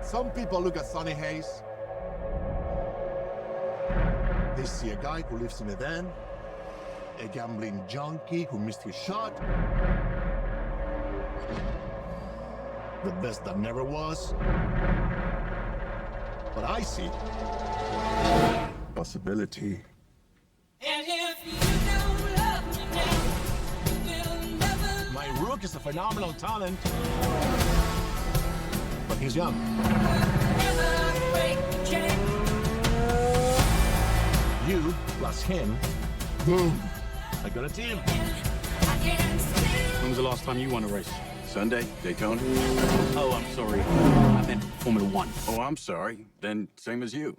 Some people look at Sonny Hayes. They see a guy who lives in a van, a gambling junkie who missed his shot, the best that never was. But I see possibility. And if you don't love me now, you'll never. My rook is a phenomenal talent, but he's young. Never break the chain. You plus him, boom! I got a team. I can't still. When was the last time you won a race? Sunday, Daytona. Oh, I'm sorry. I meant Formula One. Oh, I'm sorry. Then same as you.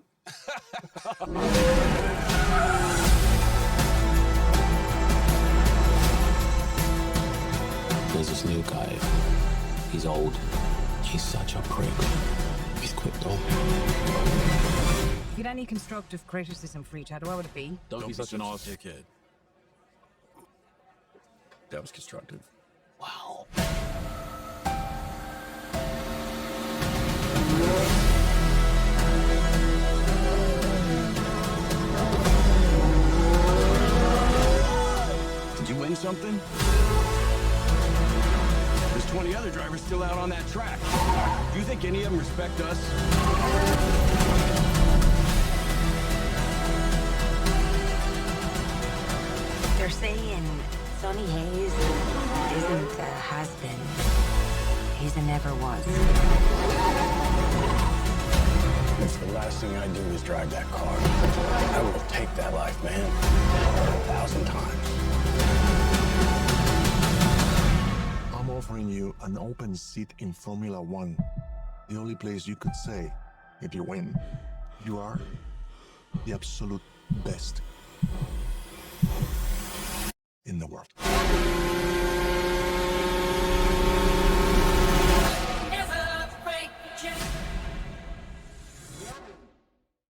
There's this new guy. He's old. He's such a prick. He's quick though. If you'd any constructive criticism for each other, what would it be? Don't be such an ass. dickhead. That was constructive. Wow. Did you win something? There's 20 other drivers still out on that track. Do you think any of them respect us? They're saying Sonny Hayes isn't a has-been. He's a never was. If the last thing I do is drive that car, I will take that life, man. 1,000 times. I'm offering you an open seat in Formula One. The only place you could say, if you win, you are the absolute best.